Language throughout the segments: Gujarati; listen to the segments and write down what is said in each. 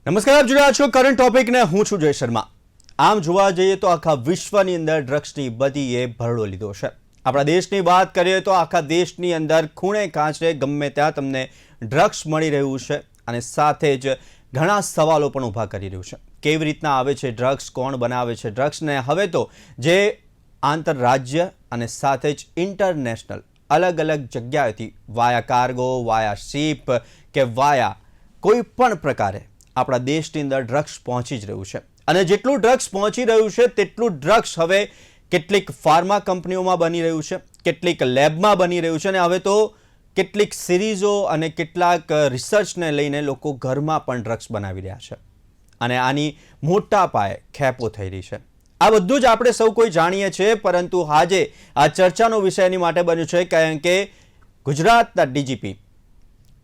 નમસ્કાર, આપ જોઈ રહ્યા છો કરંટ ટોપિક ને હું છું જય શર્મા। આમ જોવા જઈએ તો આખા વિશ્વની અંદર ડ્રગ્સની બદીએ ભરડો લીધો છે। આપણા દેશની વાત કરીએ તો આખા દેશની અંદર ખૂણે કાંચે ગમે ત્યાં તમને ડ્રગ્સ મળી રહ્યું છે અને સાથે જ ઘણા સવાલો પણ ઊભા કરી રહ્યું છે। કેવી રીતના આવે છે ડ્રગ્સ, કોણ બનાવે છે ડ્રગ્સને? હવે તો જે આંતરરાજ્ય અને સાથે જ ઇન્ટરનેશનલ અલગ અલગ જગ્યાએથી વાયા કાર્ગો, વાયા શિપ કે વાયા કોઈ પણ પ્રકારે આપણા દેશની અંદર ડ્રગ્સ પહોંચી જ રહ્યું છે અને જેટલું ડ્રગ્સ પહોંચી રહ્યું છે તેટલું ડ્રગ્સ હવે કેટલીક ફાર્મા કંપનીઓમાં બની રહ્યું છે, કેટલીક લેબમાં બની રહ્યું છે અને હવે તો કેટલીક સિરીઝો અને કેટલાક રિસર્ચને લઈને લોકો ઘરમાં પણ ડ્રગ્સ બનાવી રહ્યા છે અને આની મોટા પાયે ખેપો થઈ રહી છે। આ બધું જ આપણે સૌ કોઈ જાણીએ છીએ, પરંતુ આજે આ ચર્ચાનો વિષય એની માટે બન્યું છે કારણ કે ગુજરાતના ડીજીપી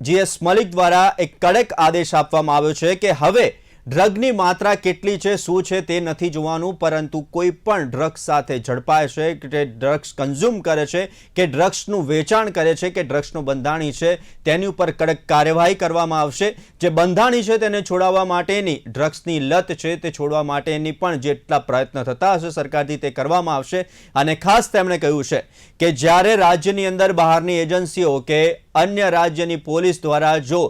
GS મલિક દ્વારા એક કડક આદેશ આપવામાં આવ્યો છે કે હવે ડ્રગની માત્રા કેટલી છે, શું છે તે નથી જોવાનું, પરંતુ કોઈ પણ ડ્રગ્સ સાથે ઝડપાય છે કે ડ્રગ્સ કન્ઝ્યુમ કરે છે કે ડ્રગ્સનું વેચાણ કરે છે કે ડ્રગ્સનો બંધાણી છે તેની ઉપર કડક કાર્યવાહી કરવામાં આવશે। જે બંધાણી છે તેને છોડાવવા માટેની, ડ્રગ્સની લત છે તે છોડવા માટેની પણ જેટલા પ્રયત્ન થતા હશે સરકારથી તે કરવામાં આવશે। અને ખાસ તેમણે કહ્યું છે કે જ્યારે રાજ્યની અંદર બહારની એજન્સીઓ કે અન્ય રાજ્યની પોલીસ દ્વારા જો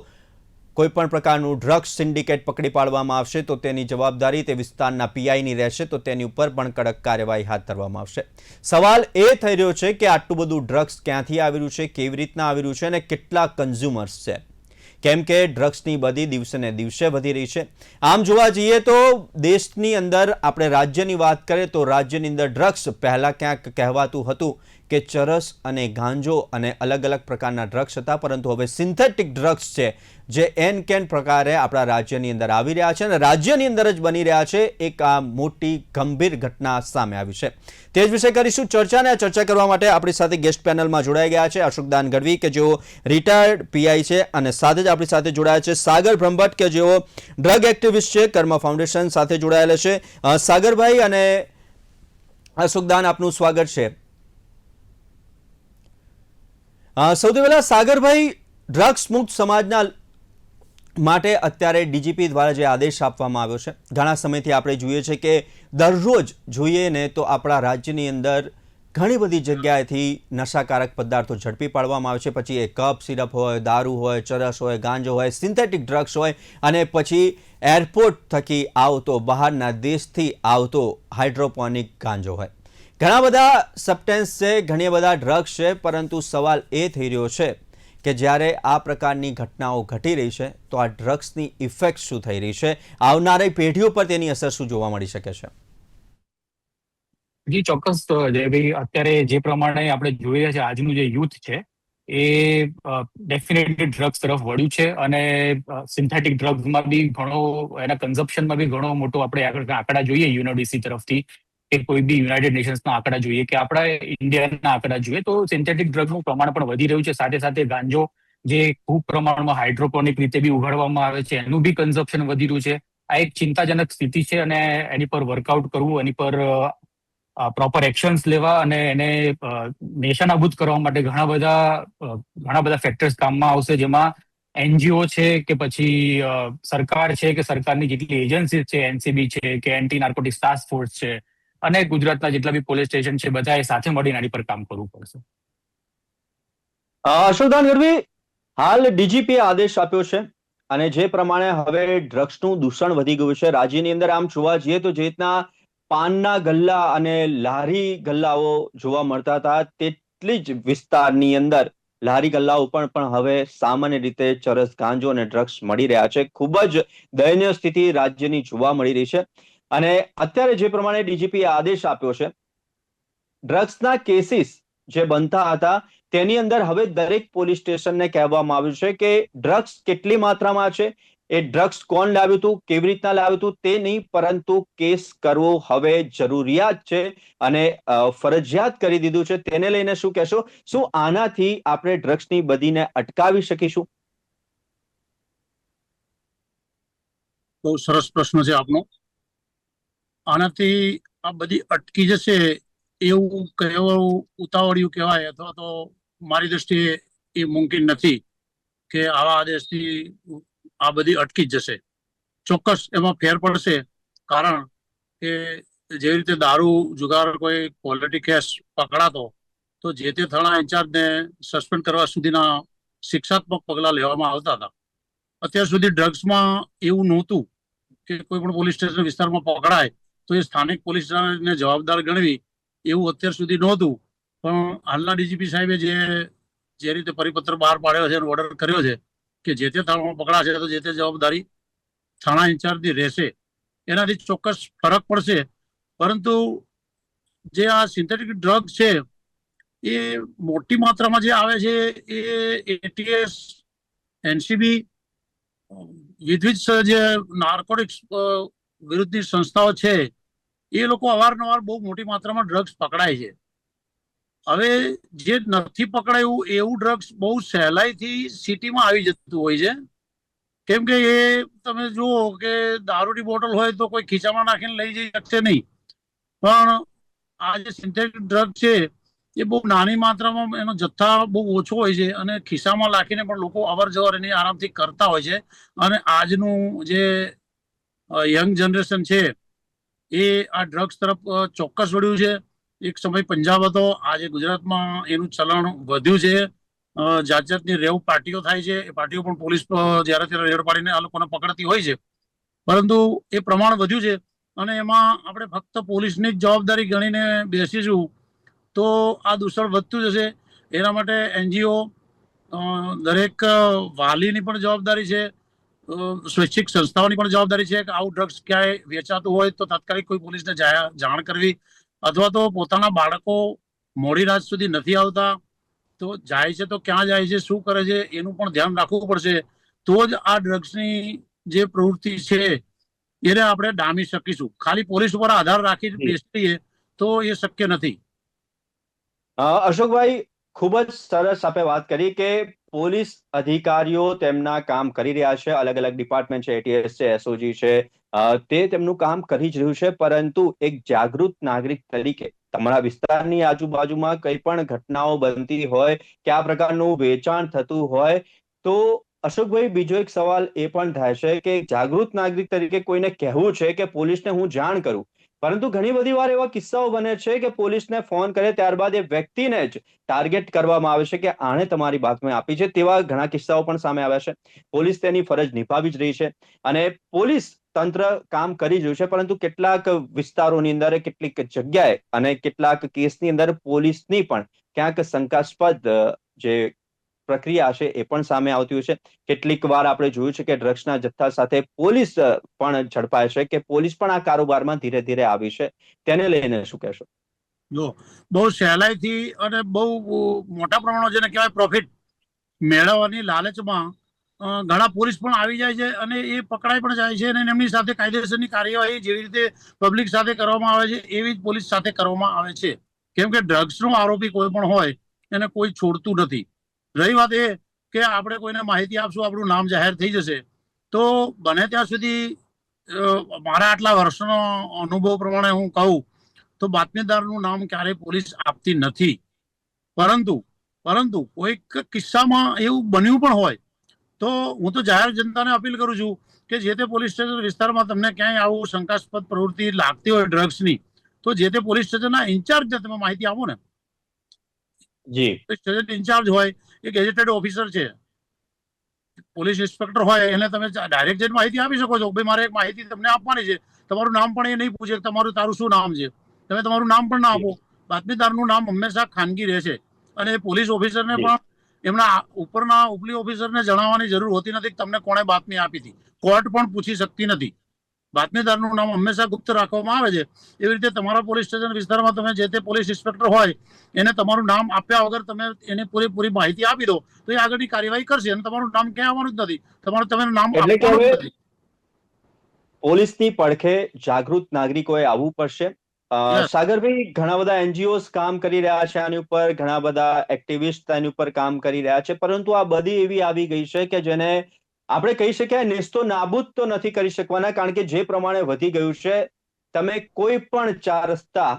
કોઈ પણ પ્રકારનું ડ્રગ્સ સિન્ડિકેટ પકડી પાડવામાં આવશે તો તેની જવાબદારી તે વિસ્તારના પીઆઈની રહેશે, તો તેની ઉપર પણ કડક કાર્યવાહી હાથ ધરવામાં આવશે। સવાલ એ થઈ રહ્યો છે કે આટલું બધું ડ્રગ્સ ક્યાંથી આવી રહ્યું છે, કેવી રીતના આવી રહ્યું છે અને કેટલા કન્ઝ્યુમર્સ છે, કેમ કે ડ્રગ્સની બધી દિવસે ને દિવસે વધી રહી છે। આમ જોવા જઈએ તો દેશની અંદર આપણે રાજ્યની વાત કરીએ તો રાજ્યની અંદર ડ્રગ્સ પહેલાં ક્યાંક કહેવાતું હતું કે ચરસ અને ગાંજો અને અલગ અલગ પ્રકારના ડ્રગ્સ હતા, પરંતુ હવે સિન્થેટિક ડ્રગ્સ છે જે એન કેન પ્રકારે આપણા રાજ્યની અંદર આવી રહ્યા છે અને રાજ્યની અંદર જ બની રહ્યા છે। એક આ મોટી ગંભીર ઘટના સામે આવી છે, તે જ વિશે કરીશું ચર્ચા। અને આ ચર્ચા કરવા માટે આપણી સાથે ગેસ્ટ પેનલમાં જોડાઈ ગયા છે અશોકદાન ગઢવી કે જેઓ રિટાયર્ડ પીઆઈ છે અને સાથે જ આપણી સાથે જોડાયા છે સાગર બ્રહ્મભટ્ટ કે જેઓ ડ્રગ એક્ટિવિસ્ટ છે, કર્મ ફાઉન્ડેશન સાથે જોડાયેલા છે। સાગરભાઈ અને અશોકદાન, આપનું સ્વાગત છે। સૌથી પહેલા સાગરભાઈ, ડ્રગ્સ મુક્ત સમાજના માટે અત્યારે ડીજીપી દ્વારા જે આદેશ આપવામાં આવ્યો છે, ઘણા સમયથી આપણે જોઈએ છે કે દરરોજ જોઈએ ને તો આપણા રાજ્યની અંદર ઘણી બધી જગ્યાએથી નશાકારક પદાર્થો ઝડપી પાડવામાં આવે છે, પછી એ કપ સિરપ હોય, દારૂ હોય, ચરસ હોય, ગાંજો હોય, સિન્થેટિક ડ્રગ્સ હોય અને પછી એરપોર્ટ થકી આવતો, બહારના દેશથી આવતો હાઇડ્રોપોનિક ગાંજો હોય। ઘણા બધા સબસ્ટેન્સ છે, ઘણી બધા ડ્રગ્સ છે, પરંતુ સવાલ એ થઈ રહ્યો છે કે જ્યારે આ પ્રકારની ઘટનાઓ ઘટી રહી છે તો આ ડ્રગ્સની ઇફેક્ટ શું થઈ રહી છે, આવનારી પેઢીઓ પર તેની અસર શું જોવા મળી શકે છે? જી ચોક્કસ જયભાઈ, અત્યારે જે પ્રમાણે આપણે જોઈ રહ્યા છીએ આજનું જે યુથ છે એ ડેફિનેટલી ડ્રગ્સ તરફ વળ્યું છે અને સિન્થેટિક ડ્રગ્સમાં બી ઘણો, એના કન્ઝપ્શનમાં બી ઘણો મોટો આપણે આગળ આંકડા જોઈએ યુએનઓડીસી તરફથી કે કોઈ બી યુનાઇટેડ નેશન્સના આંકડા જોઈએ કે આપણા ઇન્ડિયાના આંકડા જોઈએ તો સિન્થેટિક ડ્રગનું પ્રમાણ પણ વધી રહ્યું છે। સાથે સાથે ગાંજો જે ખૂબ પ્રમાણમાં હાઇડ્રોપોનિક રીતે બી ઉગાડવામાં આવે છે એનું બી કન્ઝપ્શન વધી રહ્યું છે। આ એક ચિંતાજનક સ્થિતિ છે અને એની પર વર્કઆઉટ કરવું, એની પર પ્રોપર એક્શન્સ લેવા અને એને નેશાનાબૂદ કરવા માટે ઘણા બધા ફેક્ટર્સ કામમાં આવશે, જેમાં એનજીઓ છે કે પછી સરકાર છે કે સરકારની જેટલી એજન્સી છે, એનસીબી છે કે એન્ટી નાર્કોટિક્સ ટાસ્ક ફોર્સ છે અને ગુજરાતના જેટલા બી પોલીસ સ્ટેશન છે, બધાએ સાથે મળીને આની પર કામ કરવું પડશે। અશોકદાન ગઢવી, હાલ ડીજીપીએ આદેશ આપ્યો છે અને જે પ્રમાણે હવે ડ્રગ્સનું દૂષણ વધી ગયું છે રાજ્યની અંદર, આમ જોવા જઈએ તો જે રીતના પાનના ગલ્લા અને લારી ગલ્લાઓ જોવા મળતા હતા તેટલી જ વિસ્તારની અંદર લારી ગલ્લાઓ પણ હવે સામાન્ય રીતે ચરસ, ગાંજો અને ડ્રગ્સ મળી રહ્યા છે। ખૂબ જ દયનીય સ્થિતિ રાજ્યની જોવા મળી રહી છે અને અત્યારે જે પ્રમાણે ડીજીપીએ આદેશ આપ્યો છે, ડ્રગ્સના કેસીસ જે બનતા હતા તેની અંદર હવે દરેક પોલીસ સ્ટેશનને કહેવામાં આવ્યું છે કે ડ્રગ્સ કેટલી માત્રામાં છે, એ ડ્રગ્સ કોણ લાવ્યું હતું, કેવી રીતના લાવ્યું હતું તે નહીં, પરંતુ કેસ કરવો હવે જરૂરિયાત છે અને ફરજિયાત કરી દીધું છે। તેને લઈને શું કહેશો? શું આનાથી આપણે ડ્રગ્સની બદીને અટકાવી શકીશું? બહુ સરસ પ્રશ્ન છે આપનો। આનાથી આ બધી અટકી જશે એવું કહેવું ઉતાવળિયું કહેવાય, અથવા તો મારી દ્રષ્ટિએ એ મુમકિન નથી કે આવા આદેશથી આ બધી અટકી જ જશે। ચોક્કસ એમાં ફેર પડશે. કારણ કે જે રીતે દારૂ જુગાર કોઈ ક્વોલિટી કેસ પકડાતો તો જે તે થાણા ઇન્ચાર્જને સસ્પેન્ડ કરવા સુધીના શિક્ષાત્મક પગલાં લેવામાં આવતા હતા. અત્યાર સુધી ડ્રગ્સમાં એવું નહોતું કે કોઈ પણ પોલીસ સ્ટેશન વિસ્તારમાં પકડાય તો એ સ્થાનિક પોલીસને જવાબદાર ગણવી, એવું અત્યાર સુધી નહોતું. પણ હાલના ડીજીપી સાહેબે જે રીતે પરિપત્ર બહાર પાડ્યો છે, ઓર્ડર કર્યો છે કે જે તે થાણામાં પકડાશે તો જે તે જવાબદારી થાણા ઇન્ચાર્જની રહેશે, એનાથી ચોક્કસ ફરક પડશે. પરંતુ જે આ સિન્થેટિક ડ્રગ છે એ મોટી માત્રામાં જે આવે છે એ એટીએસ, એનસીબી, વિવિધ જે નાર્કોટિક્સ વિરુદ્ધની સંસ્થાઓ છે એ લોકો અવારનવાર બહુ મોટી માત્રામાં ડ્રગ્સ પકડાય છે. હવે જે નથી પકડાયું એવું ડ્રગ્સ બહુ સહેલાઈથી સિટીમાં આવી જતું હોય છે. કેમ કે એ તમે જુઓ કે દારૂની બોટલ હોય તો કોઈ ખીચામાં નાખીને લઈ જઈ શકશે નહીં, પણ આ જે સિન્થેટિક ડ્રગ છે એ બહુ નાની માત્રામાં એનો જથ્થા બહુ ઓછો હોય છે અને ખિસ્સામાં નાખીને પણ લોકો અવર જવર એની આરામથી કરતા હોય છે. અને આજનું જે યંગ જનરેશન છે એ આ ડ્રગ્સ તરફ ચોક્કસ વળ્યું છે. એક સમય પંજાબ હતો, આજે ગુજરાતમાં એનું ચલણ વધ્યું છે. જાત જાતની રેવ પાર્ટીઓ થાય છે, એ પાર્ટીઓ પણ પોલીસ જ્યારે ત્યારે રેડ પાડીને આ લોકોને પકડતી હોય છે. પરંતુ એ પ્રમાણ વધ્યું છે અને એમાં આપણે ફક્ત પોલીસની જ જવાબદારી ગણીને બેસીશું તો આ દૂષણ વધતું જશે. એના માટે એનજીઓ, દરેક વાલીની પણ જવાબદારી છે, સ્વૈચ્છિક સંસ્થાઓની પણ જવાબદારી છે કે આવું ડ્રગ્સ ક્યાંય વેચાતું હોય તો તાત્કાલિક કોઈ પોલીસને જાણ કરવી, અથવા તો પોતાના બાળકો મોડી રાત સુધી નથી આવતા તો જાય છે તો ક્યાં જાય છે, શું કરે છે, એનું પણ ધ્યાન રાખવું પડશે. તો જ આ ડ્રગ્સની જે પ્રવૃત્તિ છે એને આપણે ડામી શકીશું. ખાલી પોલીસ ઉપર આધાર રાખી બેસીએ તો એ શક્ય નથી. અશોકભાઈ, ખૂબ જ સરસ આપે વાત કરી કે પોલીસ અધિકારીઓ તેમના કામ કરી રહ્યા છે, અલગ અલગ ડિપાર્ટમેન્ટ છે, એટીએસ છે, એસઓજી છે, તે તેમનું કામ કરી જ રહ્યું છે. પરંતુ એક જાગૃત નાગરિક તરીકે તમારા વિસ્તારની આજુબાજુમાં કંઈ પણ ઘટનાઓ બનતી હોય કે આ પ્રકારનું વેચાણ થતું હોય તો અશોકભાઈ, બીજો એક સવાલ એ પણ થાય છે કે જાગૃત નાગરિક તરીકે કોઈને કહેવું છે કે પોલીસને હું જાણ કરું, પરંતુ ઘણી બધી વાર એવા કિસ્સાઓ બને છે કે પોલીસને ફોન કરે ત્યારબાદ એ વ્યક્તિને જ ટાર્ગેટ કરવામાં આવે છે કે આણે તમારી બાતમી આપી છે. તેવા ઘણા કિસ્સાઓ પણ સામે આવ્યા છે. પોલીસ તેની ફરજ નિભાવી જ રહી છે અને પોલીસ તંત્ર કામ કરી જ રહ્યું છે, પરંતુ કેટલાક વિસ્તારોની અંદર, કેટલીક જગ્યાએ અને કેટલાક કેસની અંદર પોલીસની પણ ક્યાંક શંકાસ્પદ જે પ્રક્રિયા છે એ પણ સામે આવતી હોય છે. કેટલીક વાર આપણે જોયું છે કે ડ્રગ્સના જથ્થા સાથે પોલીસ પણ ઝડપાય છે, કે પોલીસ પણ આ કારોબારમાં ધીરે ધીરે આવી છે. તેને લઈને શું કહેશો? જો બહુ સહેલાઈથી અને બહુ મોટા પ્રમાણમાં જેને કહેવાય પ્રોફિટ મેળવવાની લાલચમાં ઘણા પોલીસ પણ આવી જાય છે અને એ પકડાઈ પણ જાય છે અને એમની સાથે કાયદેસરની કાર્યવાહી જેવી રીતે પબ્લિક સાથે કરવામાં આવે છે એવી જ પોલીસ સાથે કરવામાં આવે છે. કેમ કે ડ્રગ્સનો આરોપી કોઈ પણ હોય એને કોઈ છોડતું નથી. રહી વાત એ કે આપણે કોઈને માહિતી આપશું, આપણું નામ જાહેર થઈ જશે, તો બને ત્યાં સુધી મારા આટલા વર્ષનો અનુભવ પ્રમાણે હું કહું તો બાતમીદારનું નામ ક્યારેય પોલીસ આપતી નથી. પરંતુ કોઈક કિસ્સામાં એવું બન્યું પણ હોય તો હું તો જાહેર જનતાને અપીલ કરું છું કે જે તે પોલીસ સ્ટેશન વિસ્તારમાં તમને ક્યાંય આવું શંકાસ્પદ પ્રવૃત્તિ લાગતી હોય ડ્રગ્સની, તો જે તે પોલીસ સ્ટેશનના ઇન્ચાર્જને તમે માહિતી આપો ને. જી, સ્ટેશન ઇન્ચાર્જ હોય એ ગેજેટેડ ઓફિસર છે, પોલીસ ઇન્સ્પેક્ટર હોય, એને તમે ડાયરેક્ટ જઈને માહિતી આપી શકો છો. ભાઈ મારે એક માહિતી તમને આપવાની છે, તમારું નામ પણ એ નહીં પૂછે તારું શું નામ છે, તમે તમારું નામ પણ ના આપો. બાતમીદારનું નામ હંમેશા ખાનગી રહેશે અને પોલીસ ઓફિસરને પણ એમના ઉપરના ઉપલી ઓફિસરને જણાવવાની જરૂર હોતી નથી કે તમને કોણે બાતમી આપી હતી. કોર્ટ પણ પૂછી શકતી નથી. બાતમીદારનું નામ હંમેશા ગુપ્ત રાખવામાં આવે છે. એવી રીતે તમારા પોલીસ સ્ટેશન વિસ્તારમાં તમે જે તે પોલીસ ઇન્સ્પેક્ટર હોય એને તમારું નામ આપ્યા વગર તમે એને પૂરેપૂરી માહિતી આપી દો તો એ આગળની કાર્યવાહી કરશે અને તમારું નામ ક્યાં આવવાનું જ નથી, તમે નામ એટલે કે આપવાનું જ હવે નથી. પોલીસની પડખે જાગૃત નાગરિકોએ આવવું પડશે. યસ, સાગરભાઈ, ઘણા બધા એનજીઓસ કામ કરી રહ્યા છે આની ઉપર, ઘણા બધા એક્ટિવિસ્ટ આની ઉપર કામ કરી રહ્યા છે, પરંતુ આ બધી એવી આવી ગઈ છે કે જેને આપણે કહી શકાય નેસ્તો નાબૂદ તો નથી કરી શકવાના, કારણ કે જે પ્રમાણે વધી ગયું છે, તમે કોઈ પણ ચાર રસ્તા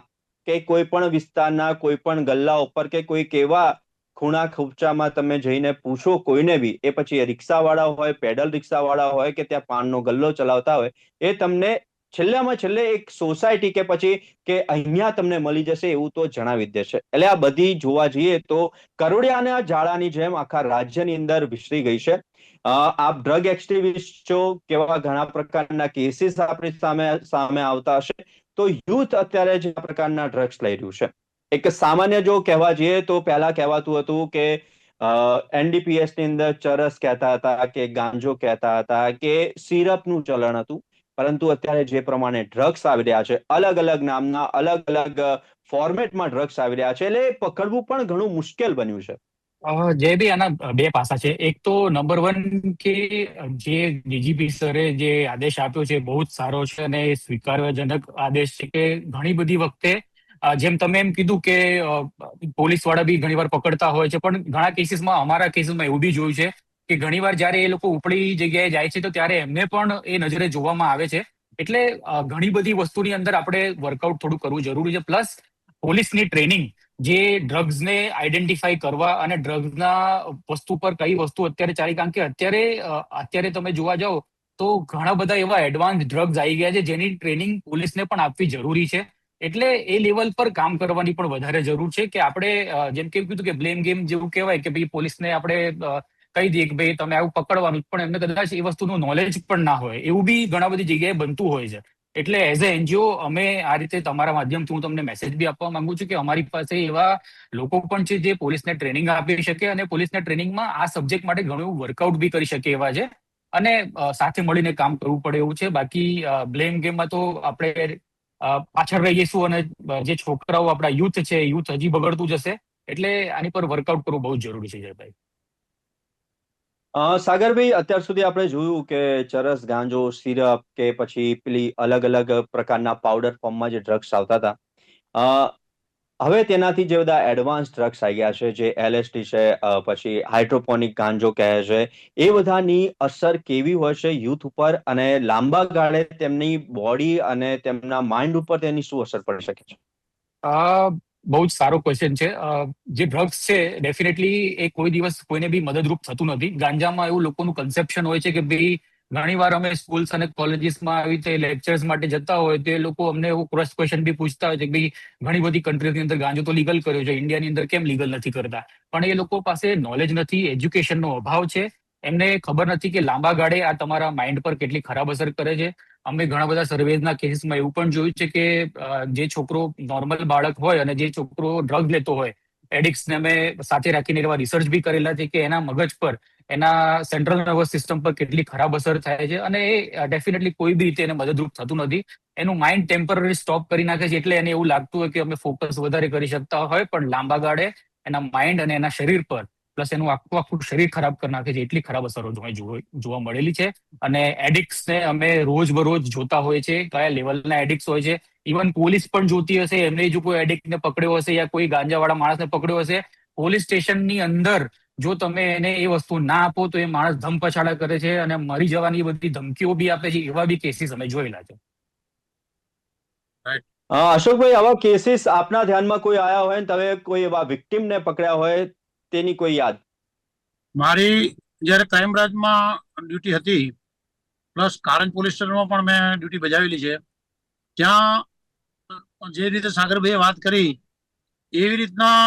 કે કોઈ પણ વિસ્તારના કોઈ પણ ગલ્લા ઉપર કે કોઈક એવા ખૂણા ખૂંચામાં તમે જઈને પૂછો કોઈને બી, એ પછી એ રિક્ષાવાળા હોય, પેડલ રિક્ષાવાળા હોય કે ત્યાં પાનનો ગલ્લો ચલાવતા હોય, એ તમને છેલ્લામાં છેલ્લે એક સોસાયટી કે પછી કે અહીંયા તમને મળી જશે એવું તો જણાવી જ દેશે. એટલે આ બધી જોવા જઈએ તો કરોળિયાના જાળાની જેમ આખા રાજ્યની અંદર વિસ્તરી ગઈ છે. આપ ડ્રગ એક્ટિવિસ્ટો કેવા ઘણા પ્રકારના કેસીસ આપણી સામે સામે આવતા હશે. તો યુથ અત્યારે જે પ્રકારના ડ્રગ્સ લઈ રહ્યું છે, એક સામાન્ય જો કહેવા જઈએ તો પહેલા કહેવાતું હતું કે એનડીપીએસ ની અંદર ચરસ કહેતા હતા, કે ગાંજો કહેતા હતા, કે સિરપનું ચલણ હતું. પરંતુ અત્યારે જે પ્રમાણે ડ્રગ્સ આવી રહ્યા છે, અલગ અલગ નામના અલગ અલગ ફોર્મેટમાં ડ્રગ્સ આવી રહ્યા છે, એટલે પકડવું પણ ઘણું મુશ્કેલ બન્યું છે. જે બી આના બે પાસા છે. એક તો નંબર વન કે જે ડીજીપી સરે જે આદેશ આપ્યો છે બહુ જ સારો છે અને સ્વીકારવાજનક આદેશ છે કે ઘણી બધી વખતે જેમ તમે એમ કીધું કે પોલીસ વાળા બી ઘણીવાર પકડતા હોય છે, પણ ઘણા કેસીસમાં, અમારા કેસીસમાં એવું બી જોયું છે કે ઘણીવાર જયારે એ લોકો ઉપડી જગ્યાએ જાય છે તો ત્યારે એમને પણ એ નજરે જોવામાં આવે છે. એટલે ઘણી બધી વસ્તુની અંદર આપણે વર્કઆઉટ થોડું કરવું જરૂરી છે. પ્લસ પોલીસની ટ્રેનિંગ જે ડ્રગ્સને આઈડેન્ટિફાઈ કરવા અને ડ્રગ્સના વસ્તુ પર કઈ વસ્તુ અત્યારે ચાલી, કારણ કે અત્યારે તમે જોવા જાઓ તો ઘણા બધા એવા એડવાન્સ ડ્રગ્સ આવી ગયા છે જેની ટ્રેનિંગ પોલીસને પણ આપવી જરૂરી છે. એટલે એ લેવલ પર કામ કરવાની પણ વધારે જરૂર છે કે આપણે જેમ કે કીધું કે બ્લેમ ગેમ જેવું કહેવાય કે ભાઈ પોલીસને આપણે કહી દઈએ કે ભાઈ તમે આવું પકડવાનું, પણ એમને કદાચ એ વસ્તુનું નોલેજ પણ ના હોય, એવું બી ઘણા બધી જગ્યાએ બનતું હોય છે. એટલે એઝ અ એનજીઓ અમે આ રીતે તમારા માધ્યમથી હું તમને મેસેજ બી આપવા માંગુ છું કે અમારી પાસે એવા લોકો પણ છે જે પોલીસને ટ્રેનિંગ આપી શકે અને પોલીસના ટ્રેનિંગમાં આ સબ્જેક્ટ માટે ઘણું વર્કઆઉટ બી કરી શકે એવા છે અને સાથે મળીને કામ કરવું પડે એવું છે. બાકી બ્લેમ ગેમમાં તો આપણે પાછળ રહી જઈશું અને જે છોકરાઓ આપણા યુથ છે, યુથ હજી બગડતું જશે. એટલે આની પર વર્કઆઉટ કરવું બહુ જ જરૂરી છે જયભાઈ. સાગરભાઈ, અત્યાર સુધી આપણે જોયું કે ચરસ, ગાંજો, સિરપ કે પછી પેલી અલગ અલગ પ્રકારના પાવડર ફોર્મમાં જે ડ્રગ્સ આવતા હતા, હવે તેનાથી જે બધા એડવાન્સ ડ્રગ્સ આવી ગયા છે, જે એલએસડી છે, પછી હાઇડ્રોપોનિક ગાંજો કહે છે, એ બધાની અસર કેવી હોય છે યુથ ઉપર, અને લાંબા ગાળે તેમની બોડી અને તેમના માઇન્ડ ઉપર તેની શું અસર પડી શકે છે? બહુ જ સારો ક્વેશ્ચન છે. જે ડ્રગ્સ છે ડેફિનેટલી એ કોઈ દિવસ કોઈને બી મદદરૂપ થતું નથી. ગાંજામાં એવું લોકોનું કન્સેપ્શન હોય છે કે ભાઈ ઘણી વાર અમે સ્કૂલ્સ અને કોલેજીસમાં આવી રીતે લેક્ચર્સ માટે જતા હોય તો એ લોકો અમને એવું ક્રોસ ક્વેશ્ચન બી પૂછતા હોય છે કે ભાઈ ઘણી બધી કન્ટ્રીઝની અંદર ગાંજો તો લીગલ કર્યો છે, ઇન્ડિયાની અંદર કેમ લીગલ નથી કરતા? પણ એ લોકો પાસે નોલેજ નથી, એજ્યુકેશનનો અભાવ છે. એમને ખબર નથી કે લાંબા ગાળે આ તમારા માઇન્ડ પર કેટલી ખરાબ અસર કરે છે. અમે ઘણા બધા સર્વેઝના કેસીસમાં એવું પણ જોયું છે કે જે છોકરો નોર્મલ બાળક હોય અને જે છોકરો ડ્રગ લેતો હોય, એડિક્ટ્સને અમે સાથે રાખીને એવા રિસર્ચ બી કરેલા છે કે એના મગજ પર, એના સેન્ટ્રલ નર્વસ સિસ્ટમ પર કેટલી ખરાબ અસર થાય છે અને એ ડેફિનેટલી કોઈ બી રીતે એને મદદરૂપ થતું નથી. એનું માઇન્ડ ટેમ્પરરી સ્ટોપ કરી નાખે છે. એટલે એને એવું લાગતું હોય કે અમે ફોકસ વધારે કરી શકતા હોય, પણ લાંબા ગાળે એના માઇન્ડ અને એના શરીર પર, પ્લસ એનું આખું શરીર ખરાબ કરી નાખે છે. એટલી ખરાબ અસરો જોવા મળેલી છે. અને એડિક્ટ્સને અમે રોજ બરોજ જોતા હોય છે, કયા લેવલના એડિક્ટ્સ હોય છે. ઇવન પોલીસ પણ જોતી હશે, એમને જો કોઈ એડિક્ટને પકડ્યો હશે યા કોઈ ગાંજાવાળા માણસને પકડ્યો હશે, પોલીસ સ્ટેશનની અંદર જો તમે એને એ વસ્તુ ના આપો તો એ માણસ ધમપછાડા કરે છે અને મરી જવાની બધી ધમકીઓ બી આપે છે. એવા બી કેસીસ અમે જોયેલા છે. અશોકભાઈ, આવા કેસીસ આપના ધ્યાનમાં કોઈ આયા હોય ને તમે કોઈ એવા વિક્ટિમને પકડ્યા હોય, તેની કોઈ યાદ? મારી જ્યારે ક્રાઇમ બ્રાન્ચમાં ડ્યુટી હતી, પ્લસ કારંજ પોલીસ સ્ટેશનમાં પણ મેં ડ્યુટી બજાવેલી છે, ત્યાં જે રીતે સાગરભાઈએ વાત કરી એવી રીતના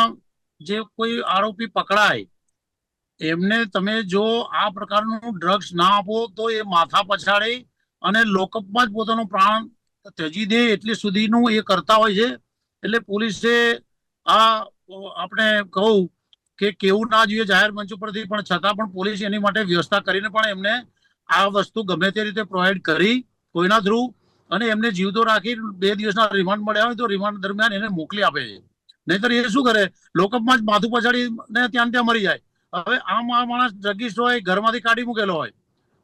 જે કોઈ આરોપી પકડાય એમને તમે જો આ પ્રકારનું ડ્રગ્સ ના આપો તો એ માથા પછાડી અને લોકઅપમાં જ પોતાનો પ્રાણ ત્યજી દે એટલે સુધીનું એ કરતા હોય છે. એટલે પોલીસે આ આપણે કહું કે કેવું ના જોઈએ જાહેર મંચ ઉપરથી, પણ છતાં પણ પોલીસ એની માટે વ્યવસ્થા કરીને પણ એમને આ વસ્તુ ગમે તે રીતે પ્રોવાઈડ કરી કોઈના થ્રુ, અને એમને જીવતો રાખી 2 દિવસના રિમાન્ડ મળ્યા હોય તો રિમાન્ડ દરમિયાન એને મોકલી આપે છે. નહીતર એ શું કરે, લોકઅપમાં જ માથું પછાડીને ત્યાં મરી જાય. હવે આ માણસ ડ્રગિસ્ટ હોય, ઘરમાંથી કાઢી મૂકેલો હોય,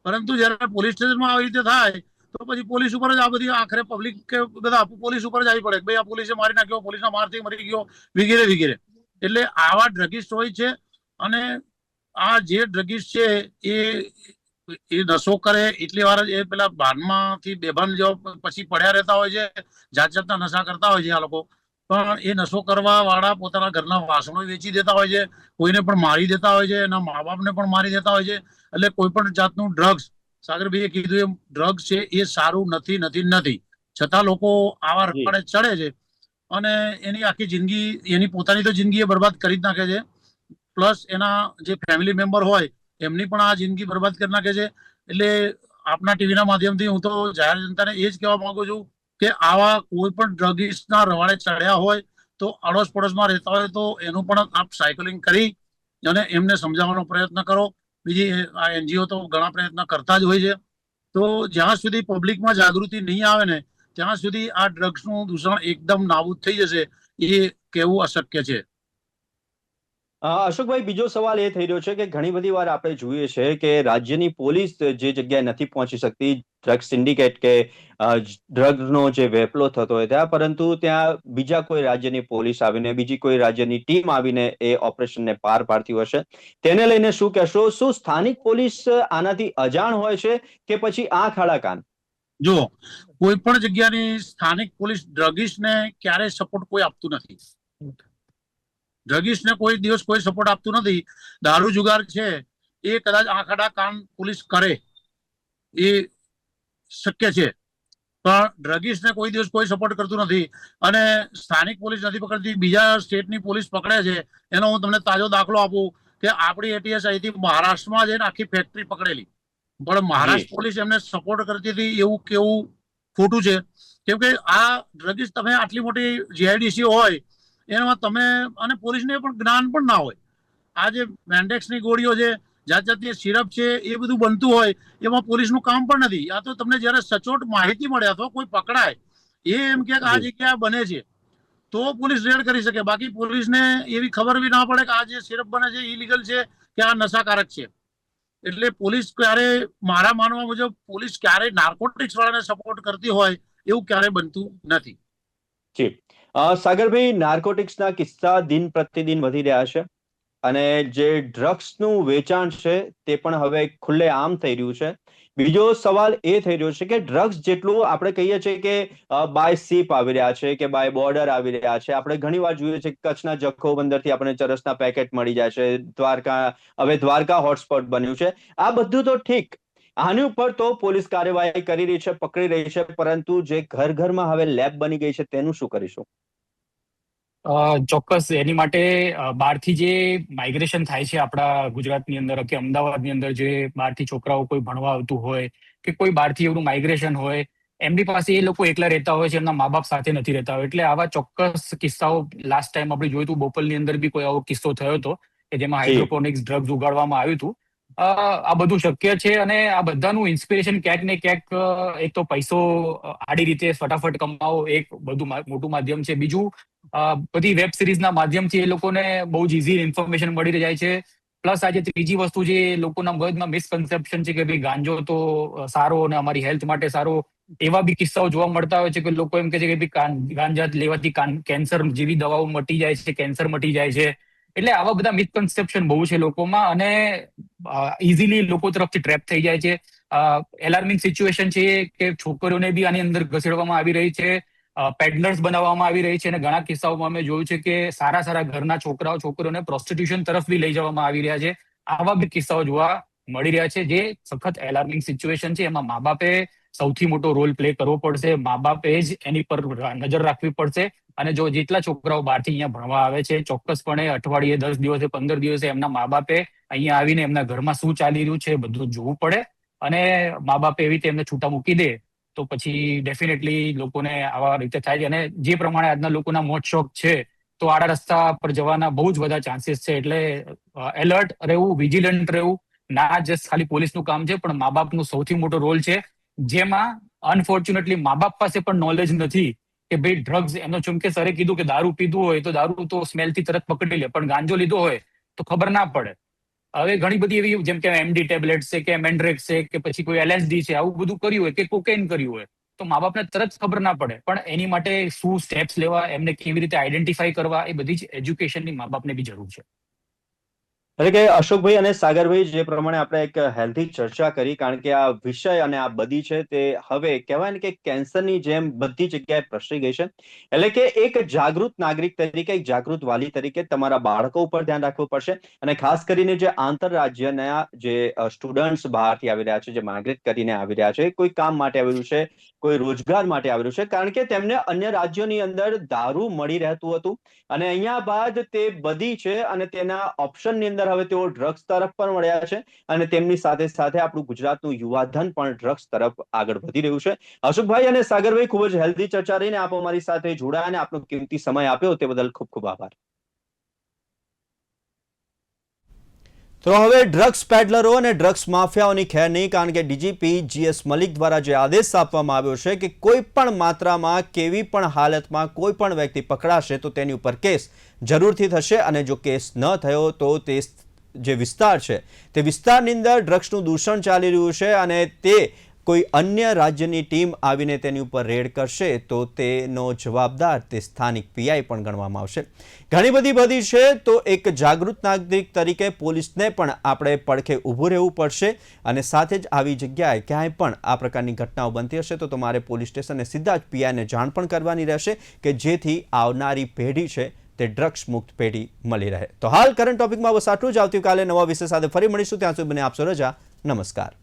પરંતુ જયારે પોલીસ સ્ટેશનમાં આવી રીતે થાય તો પછી પોલીસ ઉપર જ આ બધી આખરે પબ્લિક કે બધા પોલીસ ઉપર જ આવી પડે, ભાઈ આ પોલીસે મારી નાખ્યો, પોલીસના મારથી મરી ગયો, વગેરે વગેરે. એટલે આવા ડ્રગિસ્ટ હોય છે. અને આ જે ડ્રગિસ્ટ છે એ નશો કરે એટલી વાર એ પેલા ભાનમાંથી બેભાન જેવા પછી પડ્યા રહેતા હોય છે, જાત જાતના નશા કરતા હોય છે આ લોકો. પણ એ નશો કરવા વાળા પોતાના ઘરના વાસણો વેચી દેતા હોય છે, કોઈને પણ મારી દેતા હોય છે, એના મા બાપને પણ મારી દેતા હોય છે. એટલે કોઈ પણ જાતનું ડ્રગ્સ, સાગરભાઈએ કીધું એમ ડ્રગ્સ છે એ સારું નથી નથી નથી, છતાં લોકો આવા જી રખડે ચડે છે અને એની આખી જિંદગી, એની પોતાની તો જિંદગી એ બરબાદ કરી જ નાખે છે, પ્લસ એના જે ફેમિલી મેમ્બર હોય એમની પણ આ જિંદગી બરબાદ કરી નાખે છે. એટલે આપના ટીવીના માધ્યમથી હું તો જાહેર જનતાને એ જ કહેવા માંગુ છું કે આવા કોઈ પણ ડ્રગિસ્ટના રવાડે ચડ્યા હોય તો અડોશ પડોશમાં રહેતા હોય તો એનું પણ આપ સાયકલિંગ કરી અને એમને સમજાવવાનો પ્રયત્ન કરો. બીજી આ એનજીઓ તો ઘણા પ્રયત્ન કરતા જ હોય છે. તો જ્યાં સુધી પબ્લિકમાં જાગૃતિ નહીં આવે ને ત્યાં સુધી આ ડ્રગ્સનું દૂષણ એકદમ નાબૂદ થઈ જશે એ કહેવું અશક્ય છે. અશોકભાઈ, બીજો સવાલ એ થઈ રહ્યો છે કે ઘણી બધી વાર આપણે જોઈએ છે કે રાજ્યની પોલીસ જે જગ્યાએ નથી પહોંચી શકતી, ડ્રગ સિન્ડિકેટ કે ડ્રગ્સનો જે વેપલો થતો હોય ત્યાં, પરંતુ ત્યાં બીજા કોઈ રાજ્યની પોલીસ આવીને, બીજી કોઈ રાજ્યની ટીમ આવીને એ ઓપરેશનને પાર પાડતી હોય છે. તેને લઈને શું કહેશો? શું સ્થાનિક પોલીસ આનાથી અજાણ હોય છે કે પછી આંખ આડા કાન? જો કોઈ પણ જગ્યાની સ્થાનિક પોલીસ ડ્રગિસ્ટને ક્યારેય સપોર્ટ કોઈ આપતું નથી. ડ્રગિસ્ટને કોઈ દિવસ કોઈ સપોર્ટ આપતું નથી. દારૂ જુગાર છે એ કદાચ આંખ આડા કાન પોલીસ કરે એ શક્ય છે, પણ ડ્રગિસ્ટને કોઈ દિવસ કોઈ સપોર્ટ કરતું નથી. અને સ્થાનિક પોલીસ નથી પકડતી, બીજા સ્ટેટની પોલીસ પકડે છે. એનો હું તમને તાજો દાખલો આપું કે આપણી એટીએસ અહીંથી મહારાષ્ટ્રમાં જઈને આખી ફેક્ટરી પકડેલી, પણ મહારાષ્ટ્ર પોલીસ એમને સપોર્ટ કરતી હતી એવું કેવું ખોટું છે. કેમ કે આ ડ્રગિસ્ટ, તમે આટલી મોટી જીઆઈડીસી હોય એમાં તમે, અને પોલીસને પણ જ્ઞાન પણ ના હોય. આ જે મેન્ડેક્સની ગોળીઓ છે, જાત જાતની સિરપ છે, એ બધું બનતું હોય, એમાં પોલીસનું કામ પણ નથી. આ તો તમને જયારે સચોટ માહિતી મળે અથવા કોઈ પકડાય એ એમ કે આ જગ્યા બને છે તો પોલીસ રેડ કરી શકે. બાકી પોલીસને એવી ખબર બી ના પડે કે આ જે સિરપ બને છે ઇલીગલ છે કે આ નશાકારક છે. એટલે પોલીસ ક્યારે, મારા માનવા મુજબ પોલીસ ક્યારેય નાર્કોટિક્સ વાળાને સપોર્ટ કરતી હોય એવું ક્યારેય બનતું નથી. જી. સાગરભાઈ, નાર્કોટિક્સના કિસ્સા દિન પ્રતિદિન વધી રહ્યા છે અને જે ડ્રગ્સનું વેચાણ છે તે પણ હવે ખુલ્લેઆમ થઈ રહ્યું છે. બીજો સવાલ એ થઈ રહ્યો છે કે ડ્રગ્સ જેટલું આપણે કહીએ છીએ કે બાય સીપ આવી રહ્યા છે કે બાય બોર્ડર આવી રહ્યા છે. આપણે ઘણી વાર જોઈએ છે કે કચ્છના જખો બંદરથી આપણે ચરસના પેકેટ મળી જાય છે. દ્વારકા હોટસ્પોટ બન્યું છે. આ બધું તો ઠીક, આની ઉપર તો પોલીસ કાર્યવાહી કરી રહી છે, પકડી રહી છે, પરંતુ જે ઘરમાં હવે લેબ બની ગઈ છે તેનું શું કરીશું? ચોક્કસ એની માટે બહારથી જે માઇગ્રેશન થાય છે આપણા ગુજરાતની અંદર કે અમદાવાદની અંદર, જે બહારથી છોકરાઓ કોઈ ભણવા આવતું હોય કે કોઈ બહારથી એવું માઇગ્રેશન હોય, એમની પાસે એ લોકો એકલા રહેતા હોય છે, એમના મા બાપ સાથે નથી રહેતા હોય. એટલે આવા ચોક્કસ કિસ્સાઓ લાસ્ટ ટાઈમ આપણે જોયું હતું, બોપલની અંદર બી કોઈ આવો કિસ્સો થયો હતો કે જેમાં હાઇડ્રોપોનિક્સ ડ્રગ્સ ઉગાડવામાં આવ્યું હતું. આ બધું શક્ય છે અને આ બધાનું ઇન્સ્પિરેશન ક્યાંક ને ક્યાંક એક તો પૈસો આડી રીતે ફટાફટ કમાવો એક બધું મોટું માધ્યમ છે. બીજું બધી વેબ સિરીઝના માધ્યમથી એ લોકોને બહુ જ ઇઝી ઇન્ફોર્મેશન મળી જાય છે. પ્લસ આજે ત્રીજી વસ્તુ જે લોકોના મગજમાં મિસકન્સેપ્શન છે કે ભાઈ ગાંજો તો સારો અને અમારી હેલ્થ માટે સારો, એવા બી કિસ્સાઓ જોવા મળતા હોય છે કે લોકો એમ કહે છે કે ગાંજા લેવાથી કેન્સર જેવી દવાઓ મટી જાય છે, કેન્સર મટી જાય છે. એટલે આવા બધા મિસકન્સેપ્શન બહુ છે લોકોમાં અને ઇઝીલી લોકો તરફથી ટ્રેપ થઈ જાય છે. એલાર્મિંગ સિચ્યુએશન છે કે છોકરીઓને બી આની અંદર ઘસેડવામાં આવી રહી છે, પેડલર્સ બનાવવામાં આવી રહી છે અને ઘણા કિસ્સાઓમાં અમે જોયું છે કે સારા ઘરના છોકરીઓને પ્રોસ્ટિટ્યુશન તરફ બી લઈ જવામાં આવી રહ્યા છે. આવા બી કિસ્સાઓ જોવા મળી રહ્યા છે, જે સખત એલાર્મિંગ સિચ્યુએશન છે. એમાં મા બાપે સૌથી મોટો રોલ પ્લે કરવો પડશે. મા બાપે જ એની પર નજર રાખવી પડશે. અને જો જેટલા છોકરાઓ બહારથી અહીંયા ભણવા આવે છે, ચોક્કસપણે અઠવાડિયે 10 દિવસે 15 દિવસે એમના મા બાપે અહીંયા આવીને એમના ઘરમાં શું ચાલી રહ્યું છે બધું જોવું પડે. અને મા બાપે એવી રીતે એમને છૂટા મૂકી દે તો પછી ડેફિનેટલી લોકોને આવા રીતે થાય છે. અને જે પ્રમાણે આજના લોકોના મોજ શોખ છે, તો આડા રસ્તા પર જવાના બહુ જ બધા ચાન્સીસ છે. એટલે એલર્ટ રહેવું, વિજિલન્ટ રહેવું ના જસ્ટ ખાલી પોલીસનું કામ છે, પણ મા બાપનું સૌથી મોટો રોલ છે. જેમાં અનફોર્ચ્યુનેટલી મા બાપ પાસે પણ નોલેજ નથી કે ભાઈ ડ્રગ્સ, એમનો ચૂમકે સરે કીધું કે દારૂ પીધું હોય તો દારૂ તો સ્મેલથી તરત પકડી લે, પણ ગાંજો લીધો હોય તો ખબર ના પડે. હવે ઘણી બધી એવી જેમ કે એમડી ટેબ્લેટ છે કે મેન્ડ્રેક્સ છે કે પછી કોઈ એલએસડી છે, આવું બધું કર્યું હોય કે કોકેન કર્યું હોય તો મા બાપને તરત ખબર ના પડે. પણ એની માટે શું સ્ટેપ્સ લેવા, એમને કેવી રીતે આઈડેન્ટિફાઈ કરવા, એ બધી જ એજ્યુકેશનની મા બાપને બી જરૂર છે. એટલે કે અશોકભાઈ અને સાગરભાઈ જે પ્રમાણે આપણે એક હેલ્ધી ચર્ચા કરી, કારણ કે આ વિષય અને આ બધી છે તે હવે કહેવાય ને કે કેન્સરની જેમ બધી જગ્યાએ પ્રસરી ગઈ છે. એટલે કે એક જાગૃત નાગરિક તરીકે, એક જાગૃત વાલી તરીકે તમારા બાળકો ઉપર ધ્યાન રાખવું પડશે. અને ખાસ કરીને જે આંતરરાજ્યના જે સ્ટુડન્ટ્સ બહારથી આવી રહ્યા છે, જે માઇગ્રેટ કરીને આવી રહ્યા છે, કોઈ કામ માટે આવી રહ્યું છે, કોઈ રોજગાર માટે આવી રહ્યું છે, કારણ કે તેમને અન્ય રાજ્યોની અંદર દારૂ મળી રહેતું હતું અને અહીંયા બાદ તે બધી છે અને તેના ઓપ્શનની અંદર હવે તેઓ ડ્રગ્સ તરફ પણ વળ્યા છે. અને તેમની સાથે સાથે આપણું ગુજરાતનું યુવાધન પણ ડ્રગ્સ તરફ આગળ વધી રહ્યું છે. અશોકભાઈ અને સાગરભાઈ, ખૂબ જ હેલ્ધી ચર્ચા રહીને આપ અમારી સાથે જોડાયા અને આપનો કિંમતી સમય આપ્યો તે બદલ ખૂબ ખૂબ આભાર. તો હવે ડ્રગ્સ પેડલરો અને ડ્રગ્સ માફિયાઓની ખેર નહીં, કારણ કે ડીજીપી GS મલિક દ્વારા જે આદેશ આપવામાં આવ્યો છે કે કોઈ પણ માત્રામાં, કેવી પણ હાલતમાં કોઈ પણ વ્યક્તિ પકડાશે તો તેની ઉપર કેસ જરૂરથી થશે. અને જો કેસ ન થયો તો તે જે વિસ્તાર છે તે વિસ્તારની અંદર ડ્રગ્સનું દૂષણ ચાલી રહ્યું છે અને તે કોઈ અન્ય રાજ્યની ટીમ આવીને તેની ઉપર રેડ કરશે તો તેનો જવાબદાર તે સ્થાનિક PI પણ ગણવામાં આવશે. ઘણી બધી છે, તો એક જાગૃત નાગરિક તરીકે પોલીસને પણ આપણે પડખે ઊભું રહેવું પડશે. અને સાથે જ આવી જગ્યાએ ક્યાંય પણ આ પ્રકારની ઘટનાઓ બનતી હશે તો તમારે પોલીસ સ્ટેશને સીધા જ PIને જાણ પણ કરવાની રહેશે, કે જેથી આવનારી પેઢી છે તે ડ્રગ્સ મુક્ત પેઢી મળી રહે. તો હાલ કરંટ ટોપિકમાં બસ આટલું જ. આવતીકાલે નવા વિષય સાથે ફરી મળીશું. ત્યાં સુધી મને આપશો રજા. નમસ્કાર.